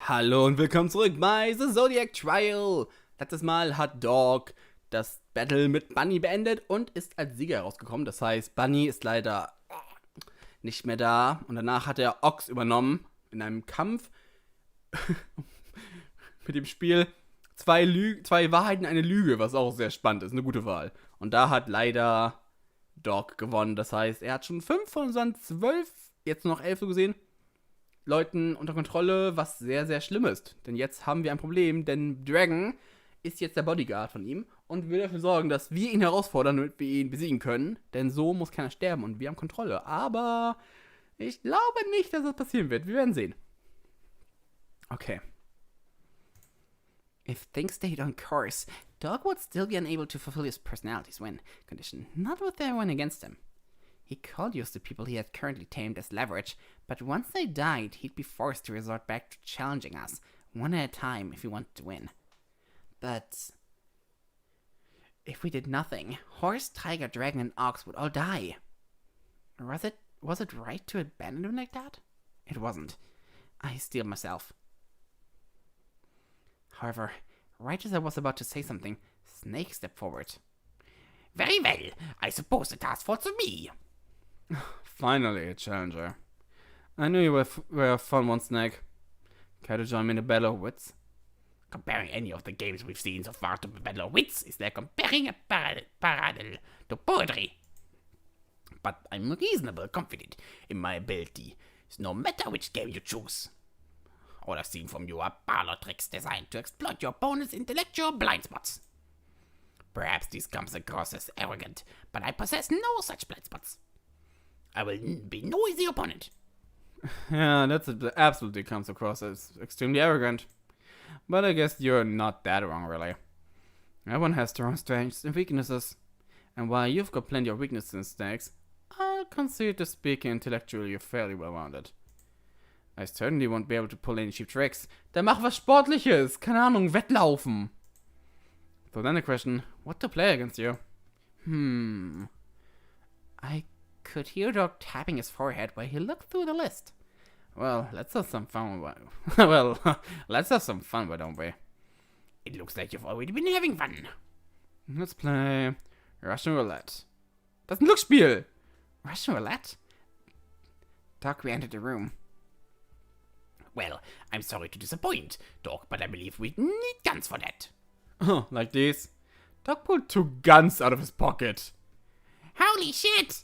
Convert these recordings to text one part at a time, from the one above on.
Hallo und willkommen zurück bei The Zodiac Trial. Letztes Mal hat Dog das Battle mit Bunny beendet und ist als Sieger herausgekommen. Das heißt, Bunny ist leider nicht mehr da. Und danach hat er Ox übernommen in einem Kampf mit dem Spiel zwei Wahrheiten, eine Lüge, was auch sehr spannend ist. Eine gute Wahl. Und da hat leider Dog gewonnen. Das heißt, er hat schon 5 von seinen 12, jetzt nur noch 11 so gesehen, Leuten unter Kontrolle, was sehr, sehr schlimm ist. Denn jetzt haben wir ein Problem, denn Dragon ist jetzt der Bodyguard von ihm und will dafür sorgen, dass wir ihn herausfordern, damit wir ihn besiegen können. Denn so muss keiner sterben und wir haben Kontrolle. Aber ich glaube nicht, dass das passieren wird. Wir werden sehen. Okay. If things stayed on course, Dog would still be unable to fulfill his personality's win condition, not with everyone against him. He could use the people he had currently tamed as leverage, but once they died, he'd be forced to resort back to challenging us, one at a time, if he wanted to win. But if we did nothing, horse, tiger, dragon, and ox would all die. Was it right to abandon him like that? It wasn't. I steeled myself. However, right as I was about to say something, Snake stepped forward. Very well. I suppose the task falls to me. Finally, a challenger. I knew you were a fun one, Snake. Care to join me in a battle of wits? Comparing any of the games we've seen so far to a battle of wits is like comparing a parallel to poetry. But I'm reasonably confident in my ability, no matter which game you choose. All I've seen from you are parlor tricks designed to exploit your opponent's intellectual blind spots. Perhaps this comes across as arrogant, but I possess no such blind spots. I will be no easy opponent. Yeah, that absolutely comes across as extremely arrogant. But I guess you're not that wrong, really. Everyone has their own strengths and weaknesses. And while you've got plenty of weaknesses and snakes, I'll concede to speaking intellectually you're fairly well-rounded. I certainly won't be able to pull any cheap tricks. Dann mach was Sportliches. Keine Ahnung, Wettlaufen. So then the question, what to play against you? I could hear Dog tapping his forehead while he looked through the list. Well, let's have some fun. Let's have some fun, why don't we? It looks like you've already been having fun. Let's play Russian Roulette. Das ist ein Glücksspiel. Russian Roulette? Dog re-entered the room. Well, I'm sorry to disappoint, Dog, but I believe we need guns for that. Oh, like this? Dog pulled 2 guns out of his pocket. Holy shit!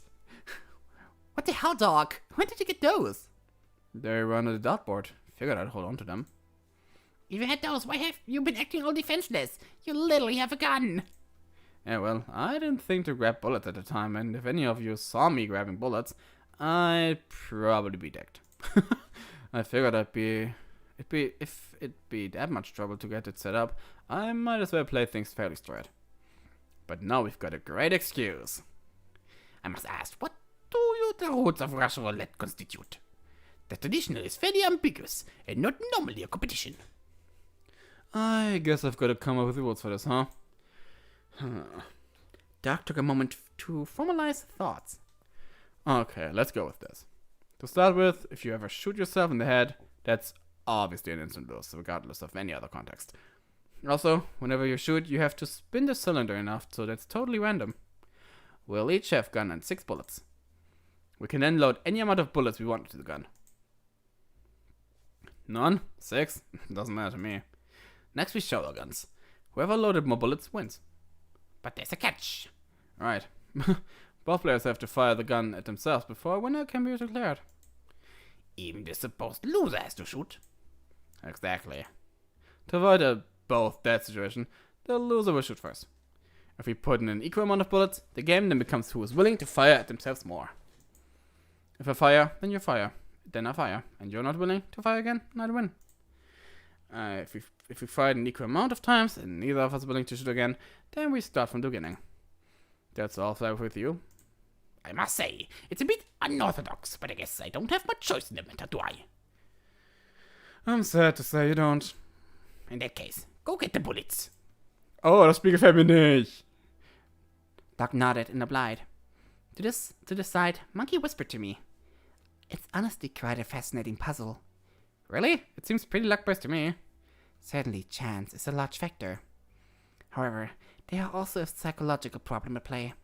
What the hell, Dog? When did you get those? They were under the dartboard. Figured I'd hold on to them. If you had those, why have you been acting all defenseless? You literally have a gun. Yeah, well, I didn't think to grab bullets at the time, and if any of you saw me grabbing bullets, I'd probably be decked. I figured if it'd be that much trouble to get it set up, I might as well play things fairly straight. But now we've got a great excuse. I must ask, what do you the roots of Russian Roulette constitute? The tradition is fairly ambiguous and not normally a competition. I guess I've got to come up with rules for this, huh? Doc took a moment to formalize thoughts. Okay, let's go with this. To start with, if you ever shoot yourself in the head, that's obviously an instant lose, regardless of any other context. Also, whenever you shoot, you have to spin the cylinder enough so that's totally random. We'll each have gun and 6 bullets. We can then load any amount of bullets we want into the gun. None? 6? Doesn't matter to me. Next we show our guns. Whoever loaded more bullets wins. But there's a catch. Right. Both players have to fire the gun at themselves before a winner can be declared. Even the supposed loser has to shoot. Exactly. To avoid a both dead situation, the loser will shoot first. If we put in an equal amount of bullets, the game then becomes who is willing to fire at themselves more. If I fire, then you fire. Then I fire. And you're not willing to fire again, then I win. If we fired an equal amount of times and neither of us is willing to shoot again, then we start from the beginning. That's all fair with you. I must say, it's a bit unorthodox, but I guess I don't have much choice in the matter, do I? I'm sad to say you don't. In that case, go get the bullets. Oh, das Spiel gefällt mir nicht. Doc nodded and obliged. To the side, Monkey whispered to me. It's honestly quite a fascinating puzzle. Really? It seems pretty luck-based to me. Certainly, chance is a large factor. However, there are also a psychological problem at play.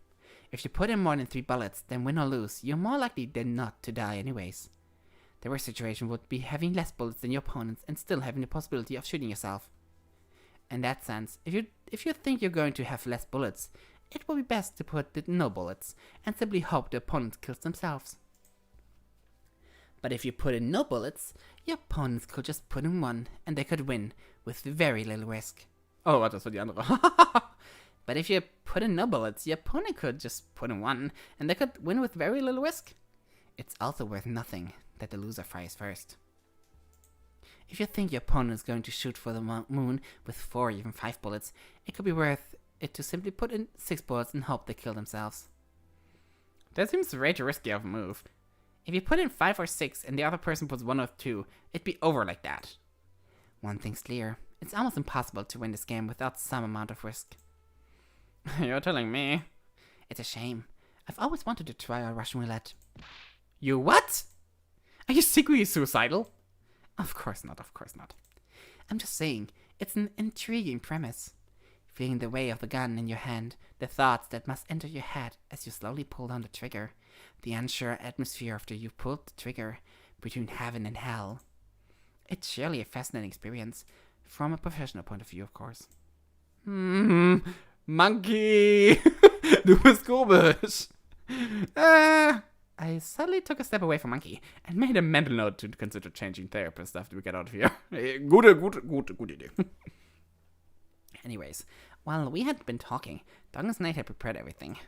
If you put in more than 3 bullets, then win or lose, you're more likely than not to die anyways. The worst situation would be having less bullets than your opponents and still having the possibility of shooting yourself. In that sense, if you think you're going to have less bullets, it will be best to put no bullets and simply hope the opponent kills themselves. But if you put in no bullets, your opponents could just put in 1 and they could win with very little risk. Oh, warte, das war die andere. But if you put in no bullets, your opponent could just put in 1 and they could win with very little risk. It's also worth nothing that the loser fires first. If you think your opponent is going to shoot for the moon with 4 or even 5 bullets, it could be worth it to simply put in 6 bullets and hope they kill themselves. That seems way too risky of a move. If you put in 5 or 6 and the other person puts 1 or 2, it'd be over like that. One thing's clear, it's almost impossible to win this game without some amount of risk. You're telling me. It's a shame. I've always wanted to try a Russian roulette. You what? Are you secretly suicidal? Of course not, of course not. I'm just saying, it's an intriguing premise. Feeling the weight of the gun in your hand, the thoughts that must enter your head as you slowly pull down the trigger, the unsure atmosphere after you pulled the trigger, between heaven and hell. It's surely a fascinating experience, from a professional point of view, of course. Monkey! Du bist komisch. I suddenly took a step away from Monkey and made a mental note to consider changing therapist after we get out of here. Gute Idee. Anyways, while we had been talking, Dog and Snake had prepared everything.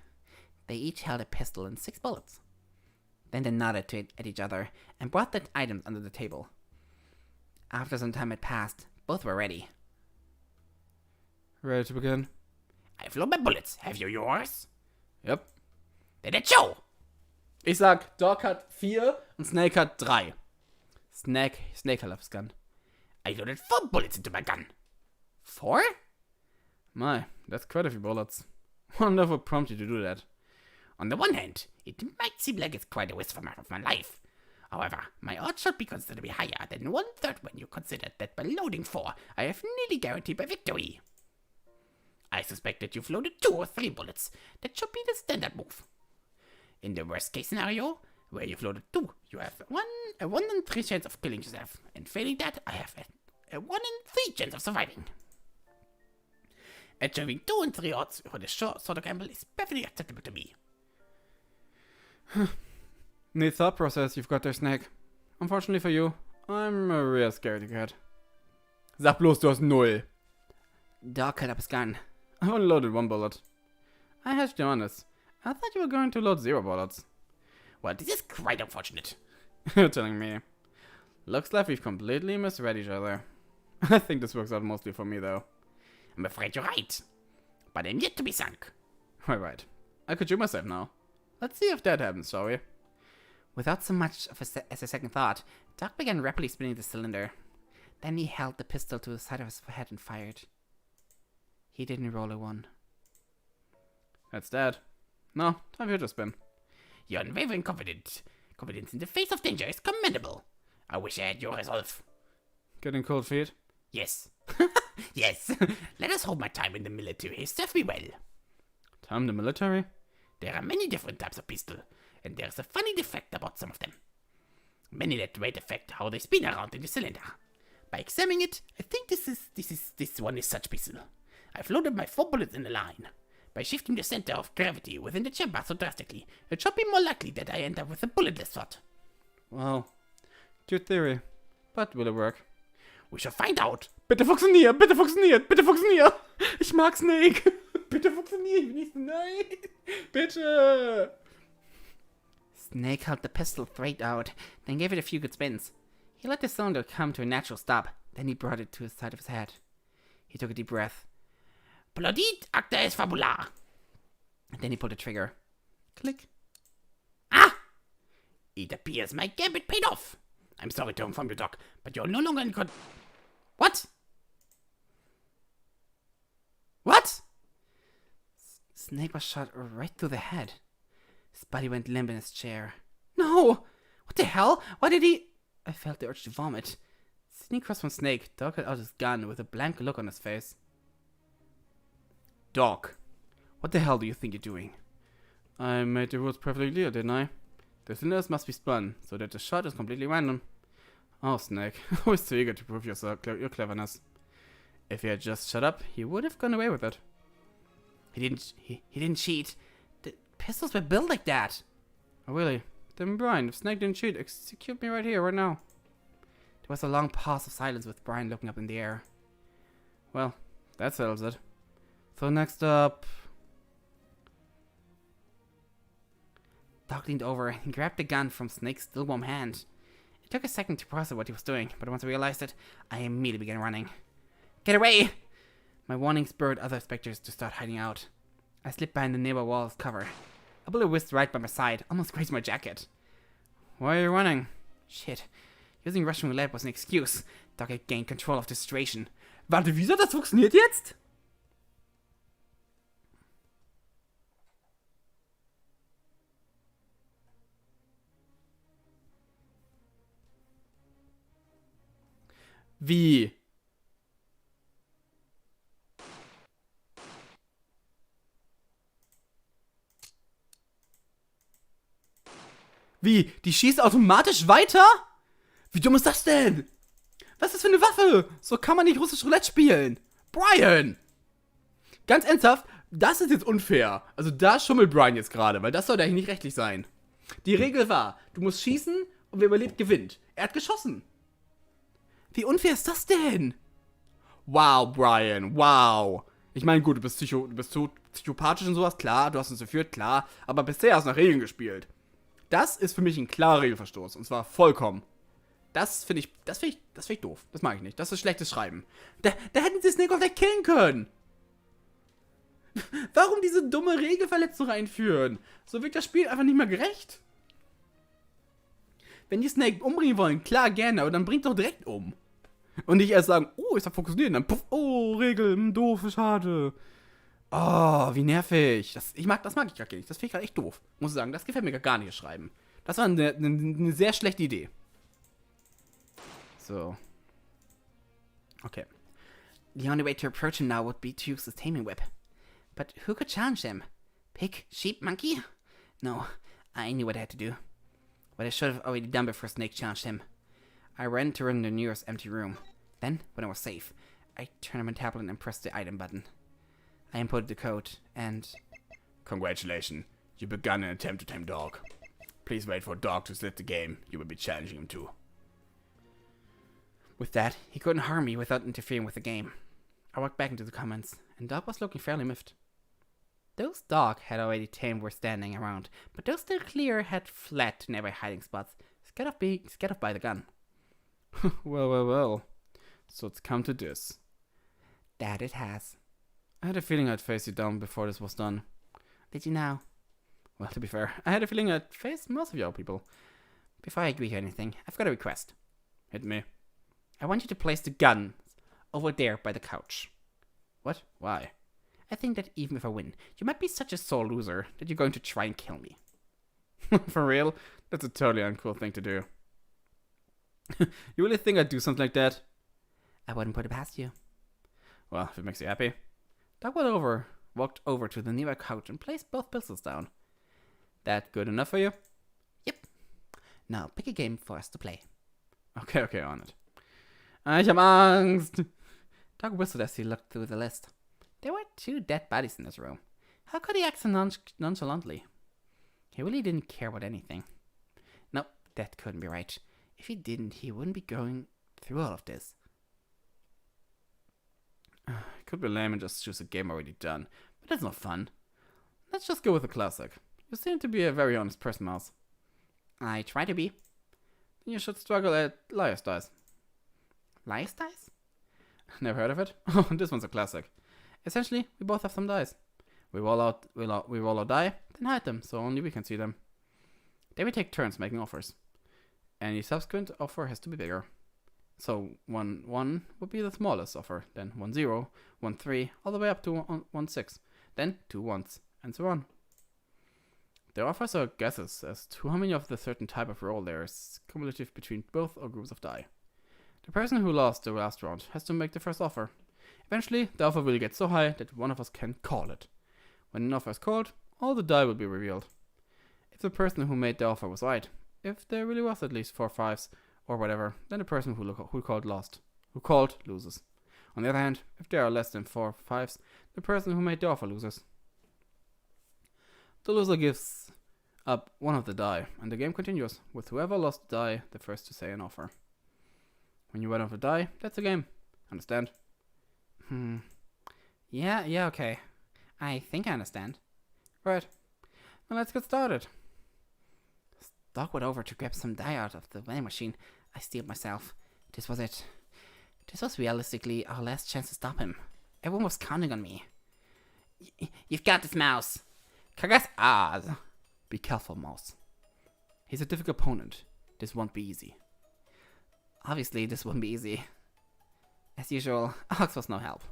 They each held a pistol and 6 bullets. Then they nodded at each other and brought the items under the table. After some time had passed, both were ready. Ready to begin? I've loaded my bullets. Have you yours? Yep. Then let's show! Ich sag, Dog hat 4 und Snake hat 3. Snake hat aufs Gun. I loaded 4 bullets into my gun. 4? My, that's quite a few bullets. Wonder what prompted you to do that. On the one hand, it might seem like it's quite a waste of my life. However, my odds should be considerably higher than 1/3 when you consider that by loading 4, I have nearly guaranteed my victory. I suspect that you've loaded 2 or 3 bullets. That should be the standard move. In the worst case scenario, where you've loaded 2, you have a 1 in 3 chance of killing yourself. And failing that, I have a 1 in 3 chance of surviving. Achieving 2 in 3 odds for the sort of gamble is perfectly acceptable to me. Neat thought process you've got there, Snake. Unfortunately for you, I'm a real scaredy cat. Sag bloß, du hast 0. Dog cut up his gun. I only loaded 1 bullet. I have to be honest. I thought you were going to load 0 bullets. Well, this is quite unfortunate. You're telling me. Looks like we've completely misread each other. I think this works out mostly for me, though. I'm afraid you're right. But I'm yet to be sunk. Right. I could shoot myself now. Let's see if that happens, shall we? Without so much of as a second thought, Doc began rapidly spinning the cylinder. Then he held the pistol to the side of his head and fired. He didn't roll a 1. That's that. No, time for you to spin. Your unwavering confidence in the face of danger is commendable. I wish I had your resolve. Getting cold feet? Yes. Yes. Let us hope my time in the military has served me well. Time in the military? There are many different types of pistol, and there's a funny defect about some of them. Many that weight affect how they spin around in the cylinder. By examining it, I think this one is such pistol. I've loaded my 4 bullets in a line. By shifting the center of gravity within the chamber so drastically, it should be more likely that I end up with a bulletless shot. Wow. Good theory. But will it work? We shall find out. Bitte funktioniert, bitte funktioniert, bitte funktioniert. Ich mag Snake. Bitte funktioniert, nicht nein. Bitte. Snake held the pistol straight out, then gave it a few good spins. He let the cylinder come to a natural stop, then he brought it to the side of his head. He took a deep breath. Plaudit acta est fabular. Then he pulled the trigger. Click. Ah! It appears my gambit paid off. I'm sorry to inform you, Doc, but you're no longer in What? What? Snake was shot right through the head. His body went limp in his chair. No! What the hell? Why did he... I felt the urge to vomit. Sneak across from Snake, Dog had out his gun with a blank look on his face. Dog, what the hell do you think you're doing? I made the rules perfectly clear, didn't I? The cylinders must be spun, so that the shot is completely random. Oh, Snake, always too eager to prove your cleverness. If he had just shut up, he would have gone away with it. He didn't cheat. The pistols were built like that. Oh, really? Then Brian, if Snake didn't cheat, execute me right here, right now. There was a long pause of silence with Brian looking up in the air. Well, that settles it. So next up... Doc leaned over and grabbed the gun from Snake's still warm hand. It took a second to process what he was doing, but once I realized it, I immediately began running. Get away! My warning spurred other specters to start hiding out. I slipped behind the neighbor wall's cover. A bullet whizzed right by my side, almost grazed my jacket. Why are you running? Shit. Using Russian roulette was an excuse. Doc had gained control of the situation. Warte, wieso das funktioniert jetzt? Wie? Wie? Die schießt automatisch weiter? Wie dumm ist das denn? Was ist das für eine Waffe? So kann man nicht russisch Roulette spielen. Brian! Ganz ernsthaft, das ist jetzt unfair. Also da schummelt Brian jetzt gerade, weil das sollte eigentlich nicht rechtlich sein. Die Regel war, du musst schießen und wer überlebt, gewinnt. Er hat geschossen. Wie unfair ist das denn? Wow, Brian, wow. Ich meine, gut, du bist so psychopathisch und sowas, klar, du hast uns geführt, klar, aber bisher hast du nach Regeln gespielt. Das ist für mich ein klarer Regelverstoß, und zwar vollkommen. Das finde ich doof. Das mag ich nicht. Das ist schlechtes Schreiben. Da hätten sie Snake auch gleich killen können. Warum diese dumme Regelverletzung einführen? So wird das Spiel einfach nicht mehr gerecht. Wenn die Snake umbringen wollen, klar, gerne, aber dann bringt doch direkt um. Und nicht erst sagen, oh, ist da fokussiert, dann puff, oh, Regel, doof, schade. Oh, wie nervig. Das mag ich gar nicht. Das finde ich gerade echt doof. Muss ich sagen, das gefällt mir gar nicht, das Schreiben. Das war eine sehr schlechte Idee. So. Okay. The only way to approach him now would be to use the taming whip. But who could challenge him? Pig, sheep, monkey? No, I knew what I had to do. What I should have already done before Snake challenged him. I ran to the nearest empty room. Then, when I was safe, I turned on my tablet and pressed the item button. I inputted the code, and... Congratulations, you begun an attempt to tame Dog. Please wait for Dog to split the game. You will be challenging him too. With that, he couldn't harm me without interfering with the game. I walked back into the comments, and Dog was looking fairly miffed. Those Dog had already tamed were standing around, but those still clear had fled to nearby hiding spots, scared off by the gun. Well. So it's come to this. That it has. I had a feeling I'd face you down before this was done. Did you now? Well, to be fair, I had a feeling I'd face most of your people. Before I agree to anything, I've got a request. Hit me. I want you to place the gun over there by the couch. What? Why? I think that even if I win, you might be such a sore loser that you're going to try and kill me. For real? That's a totally uncool thing to do. You really think I'd do something like that? I wouldn't put it past you. Well, if it makes you happy. Doc walked over to the nearby couch and placed both pistols down. That good enough for you? Yep. Now pick a game for us to play. Okay, on it. Ich hab Angst. Doc whistled as he looked through the list. There were 2 dead bodies in this room. How could he act so nonchalantly? He really didn't care about anything. Nope, that couldn't be right. If he didn't, he wouldn't be going through all of this. It could be lame and just choose a game already done, but that's not fun. Let's just go with a classic. You seem to be a very honest person, Mouse. I try to be. Then you should struggle at Liar's Dice. Liar's Dice? Never heard of it? Oh, this one's a classic. Essentially, we both have some dice. We roll our die, then hide them, so only we can see them. Then we take turns making offers. Any subsequent offer has to be bigger. So 1-1 would be the smallest offer, then 1-0, 1-3, all the way up to 1-6, then 2 1s, and so on. The offers are guesses as to how many of the certain type of roll there is cumulative between both or groups of die. The person who lost the last round has to make the first offer. Eventually, the offer will get so high that one of us can call it. When an offer is called, all the die will be revealed. If the person who made the offer was right, if there really was at least 4 5s or whatever, then the person who called loses. On the other hand, if there are less than 4 5s, the person who made the offer loses. The loser gives up one of the die, and the game continues, with whoever lost the die the first to say an offer. When you run off a die, that's a game. Understand? Yeah, okay. I think I understand. Right. Now let's get started. Dog went over to grab some die out of the vending machine. I steeled myself. This was it. This was realistically our last chance to stop him. Everyone was counting on me. You've got this, Mouse. Congrats, Oz. Be careful, Mouse. He's a difficult opponent. This won't be easy. Obviously, this won't be easy. As usual, Oz was no help.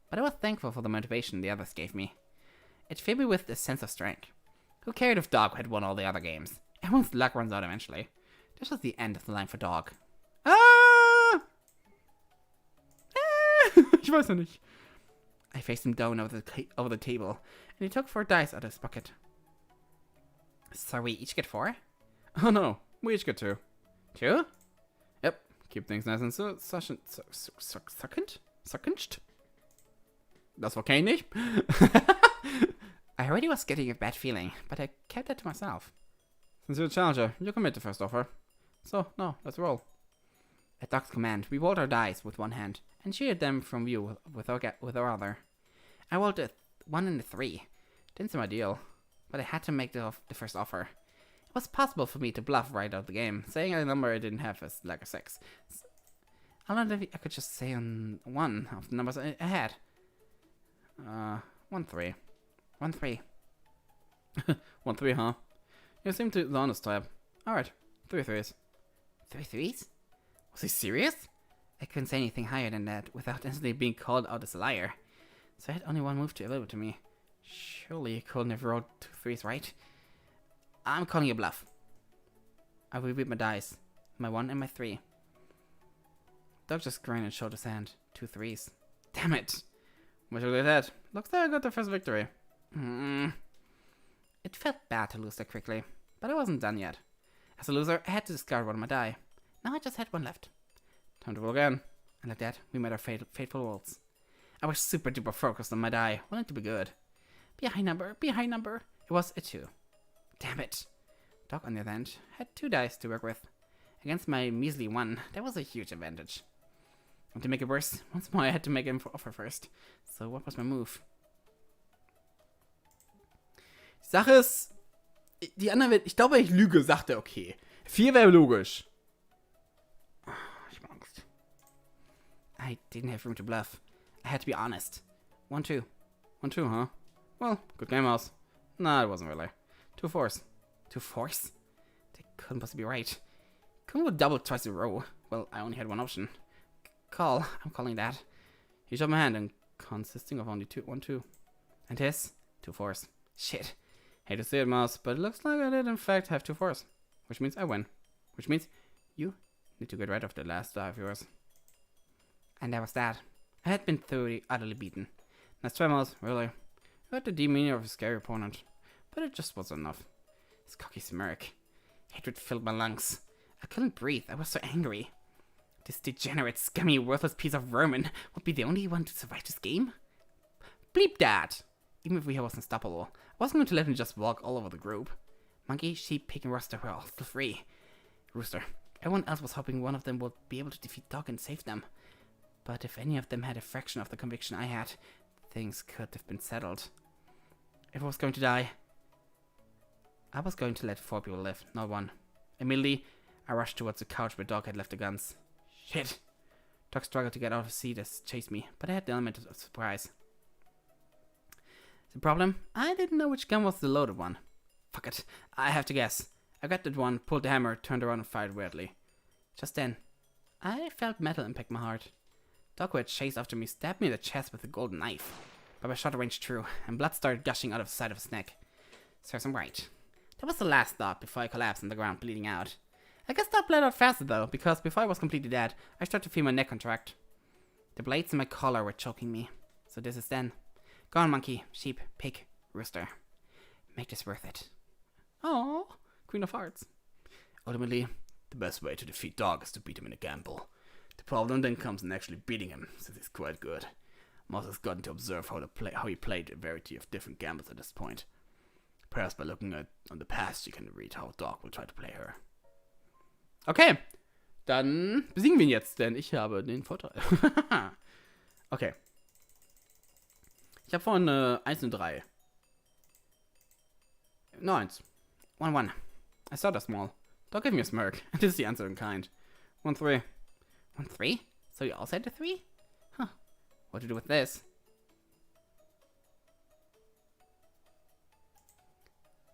But I was thankful for the motivation the others gave me. It filled me with a sense of strength. Who cared if Dog had won all the other games? Everyone's luck runs out eventually. This was the end of the line for Dog. Ich weiß ja nicht. I faced him down over the table, and he took 4 dice out of his pocket. So we each get 4? Oh no, we each get 2. 2? Yep, keep things nice and succinct. Das war kein nicht. I already was getting a bad feeling, but I kept that to myself. Since you're a challenger, you can make the first offer. So, now, let's roll. At Doc's command, we rolled our dice with one hand and shielded them from view with our other. I rolled a 1 and a 3. Didn't seem ideal, but I had to make the first offer. It was possible for me to bluff right out of the game, saying a number I didn't have as like a 6. I don't know if I could just say on one of the numbers I had. 1 3. 1 3. 1 3, huh? You seem to the honest type. Alright, 3 3s. 3 3s? Was he serious? I couldn't say anything higher than that without instantly being called out as a liar. So I had only one move to available to me. Surely you couldn't have rolled 2 3s, right? I'm calling you bluff. I repeat my dice. My 1 and my 3. Doug just grinned and showed his hand. 2 3s. Damn it! What look at that? Looks like I got the first victory. It felt bad to lose that quickly, but I wasn't done yet. As a loser, I had to discard one of my die. Now I just had 1 left. Time to roll again. And like that, we made our fateful rolls. I was super duper focused on my die, wanting to be good. Be a high number. It was a 2. Damn it. Doc, on the other hand, had 2 dice to work with. Against my measly 1, that was a huge advantage. And to make it worse, once more I had to make an offer first. So what was my move? Die Sache ist, die anderen, ich glaube, ich lüge, sagt er, okay. 4 wäre logisch. Ich hab Angst. I didn't have room to bluff. I had to be honest. 1 2. 1 2, huh? Well, good game, Mouse. Nah, it wasn't really. 2 4s. 2 4s? That couldn't possibly be right. Couldn't go double twice in a row. Well, I only had one option. Call. I'm calling that. He shot my hand and consisting of only 1 2. And his? 2 4s. Shit. Hate to say it, Mouse, but it looks like I did in fact have 2 4s. Which means I win. Which means you need to get rid of the last die of yours. And that was that. I had been thoroughly, utterly beaten. Nice try, Mouse, really. You had the demeanor of a scary opponent, but it just wasn't enough. His cocky smirk. Hatred filled my lungs. I couldn't breathe. I was so angry. This degenerate, scummy, worthless piece of vermin would be the only one to survive this game? Bleep that! Even if we was unstoppable, I wasn't going to let him just walk all over the group. Monkey, sheep, pig, and rooster were all still free. Rooster. Everyone else was hoping one of them would be able to defeat Dog and save them. But if any of them had a fraction of the conviction I had, things could have been settled. If I was going to die, I was going to let 4 people live, not 1. Immediately, I rushed towards the couch where Dog had left the guns. Shit! Dog struggled to get out of his seat as chased me, but I had the element of surprise. The problem? I didn't know which gun was the loaded one. Fuck it. I have to guess. I grabbed that one, pulled the hammer, turned around and fired weirdly. Just then, I felt metal impact my heart. Dog, who had chased after me, stabbed me in the chest with a golden knife. But my shot ranged true, and blood started gushing out of the side of his neck. Serves him right. That was the last thought before I collapsed on the ground, bleeding out. I guess that bled out faster though, because before I was completely dead, I started to feel my neck contract. The blades in my collar were choking me. So this is then. Go on, monkey, sheep, pig, rooster. Make this worth it. Oh, Queen of Hearts. Ultimately, the best way to defeat Dog is to beat him in a gamble. The problem then comes in actually beating him, since he's quite good. Moss has gotten to observe how he played a variety of different gambles at this point. Perhaps by looking on the past, you can read how Dog will try to play her. Okay, dann besiegen wir ihn jetzt, denn ich habe den Vorteil. Okay. Ich habe vorhin 1 und 3. No, 1. 1-1. I started small. Don't give me a smirk. This is the answer in kind. 1-3. 1-3? So you also had a 3? Huh. What to do with this?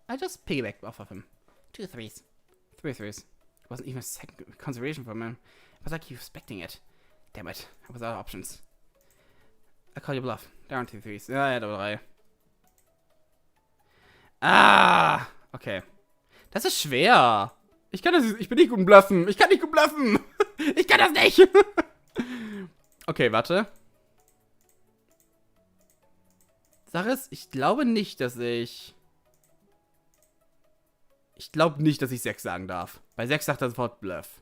I just piggybacked off of him. 2 3s. 3 3s. Wasn't even a second consideration from him. It was like you were expecting it. Damn it. I was out of options. I call you bluff. There aren't 2 3s. Ja, er hat aber 3. Ah! Okay. Das ist schwer. Ich bin nicht gut im Bluffen. Ich kann nicht gut bluffen. Ich kann das nicht. Okay, warte. Sache ist, ich glaube nicht, dass ich 6 sagen darf. Bei 6 sagt er sofort Bluff.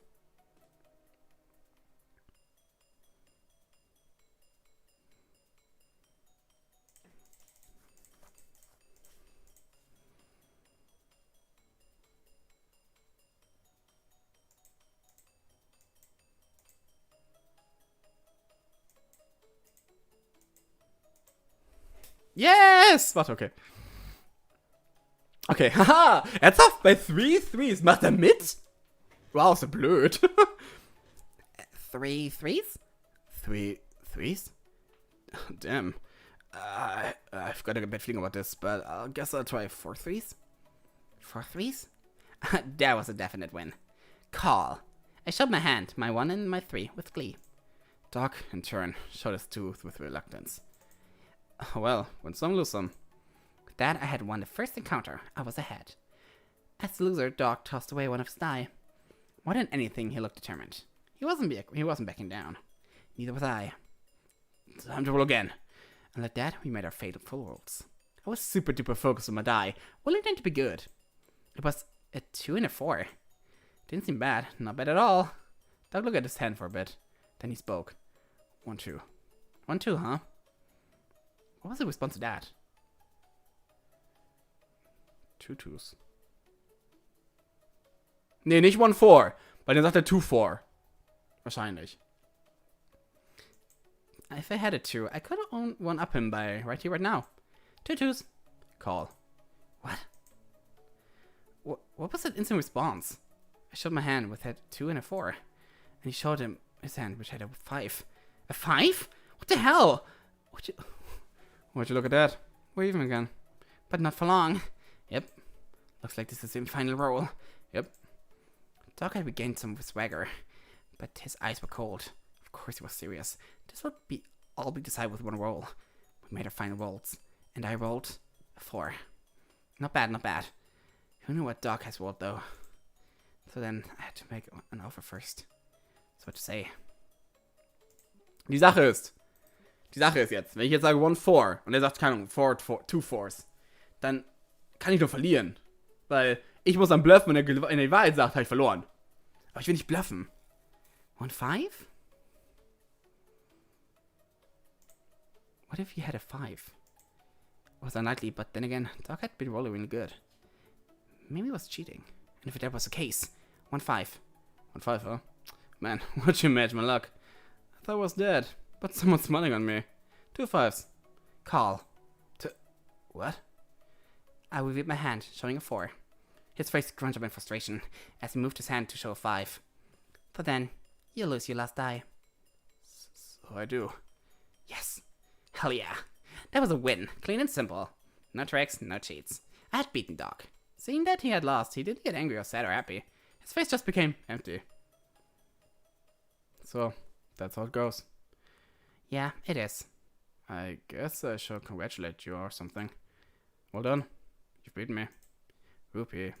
Yes! Warte, okay. Okay, haha! Ernsthaft? Bei 3 3s macht er mit? Wow, ist so blöd. 3 3s? 3 3s? Damn. I've got a bad feeling about this, but I guess I'll try 4 3s. 4 3s? That was a definite win. Call. I showed my hand, my 1 and my 3, with glee. Dog, in turn, showed his 2 with reluctance. Well, win some, lose some. With that, I had won the first encounter. I was ahead. As the loser, Dog tossed away one of his die. More than anything, he looked determined. He wasn't backing down. Neither was I. Time to roll again. And like that, we made our fatal full rolls. I was super duper focused on my die, willing them to be good. It was a 2 and a 4. Didn't seem bad, not bad at all. Dog looked at his hand for a bit. Then he spoke. 1 2. 1 2, huh? What was the response to that? 2 2s. Nee, nicht 1 4. Weil dann sagt er 2 4. Wahrscheinlich. If I had a 2, I could have owned 1 up him by right here, right now. 2 2s. Call. What? What was that instant response? I showed my hand with a 2 and a 4. And he showed him his hand, which had a 5. A 5? What the hell? Would you look at that? We're even again. But not for long. Yep. Looks like this is the final roll. Yep. Dog had regained some swagger, but his eyes were cold. Of course he was serious. This would all be decided with 1 roll. We made our final rolls, and I rolled a 4. Not bad, not bad. Who knew what Dog has rolled, though? So then I had to make an offer first. So what to say? Die Sache ist jetzt, wenn ich jetzt sage 1 4 und er sagt, keine Ahnung, 2 4s, dann kann ich nur verlieren. Weil ich muss dann bluffen, wenn er in die Wahrheit sagt, habe ich verloren. Aber ich will nicht bluffen. 1 5? What if he had a 5? It was unlikely, but then again, Dog had been rolling really good. Maybe he was cheating. And if that was the case, 1 5. 1 5, huh? Man, what'd you match my luck? I thought I was dead, but someone's smiling on me. 2 5s. Call. What? I revealed my hand, showing a 4. His face scrunched up in frustration as he moved his hand to show a 5. But then, you lose your last die. So I do. Yes. Hell yeah. That was a win, clean and simple. No tricks, no cheats. I had beaten Dog. Seeing that he had lost, he didn't get angry or sad or happy. His face just became empty. So, that's how it goes. Yeah, it is. I guess I should congratulate you or something. Well done. You've beaten me. Rupee.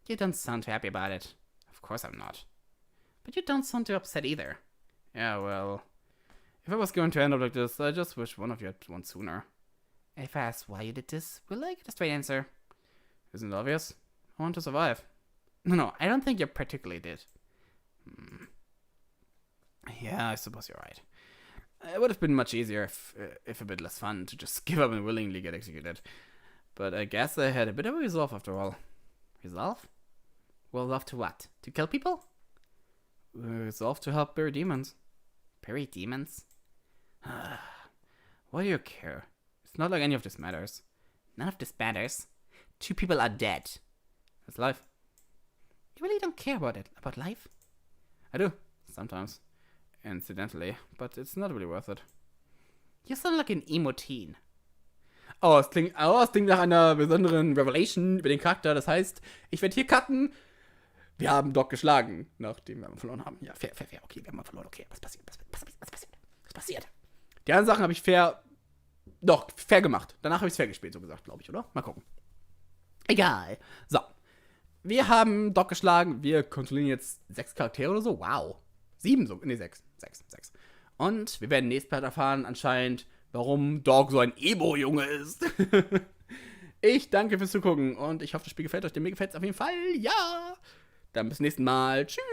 You don't sound too happy about it. Of course I'm not. But you don't sound too upset either. Yeah, well, if I was going to end up like this, I just wish one of you had won sooner. If I ask why you did this, will I get a straight answer? Isn't it obvious? I want to survive. No, I don't think you particularly did. Yeah, I suppose you're right. It would have been much easier if a bit less fun to just give up and willingly get executed. But I guess I had a bit of a resolve after all. Resolve? Resolve to what? To kill people? Resolve to help bury demons. Bury demons? Why do you care? It's not like any of this matters. None of this matters. 2 people are dead. It's life. You really don't care about it? About life? I do. Sometimes. Incidentally. But it's not really worth it. You sound like an emo-teen. Oh, es klingt nach einer besonderen Revelation über den Charakter. Das heißt, ich werde hier cutten. Wir haben Dog geschlagen, nachdem wir verloren haben. Ja, fair. Okay, wir haben mal verloren. Okay, was passiert? Was passiert? Die anderen Sachen habe ich fair gemacht. Danach habe ich es fair gespielt, so gesagt, glaube ich, oder? Mal gucken. Egal. So. Wir haben Dog geschlagen. Wir kontrollieren jetzt 6 Charaktere oder so. Wow. 7 so. Nee, 6. 6. Und wir werden nächstes Part erfahren, anscheinend, warum Dog so ein Emo-Junge ist. Ich danke fürs Zugucken und ich hoffe, das Spiel gefällt euch. Mir gefällt es auf jeden Fall. Ja. Dann bis zum nächsten Mal. Tschüss.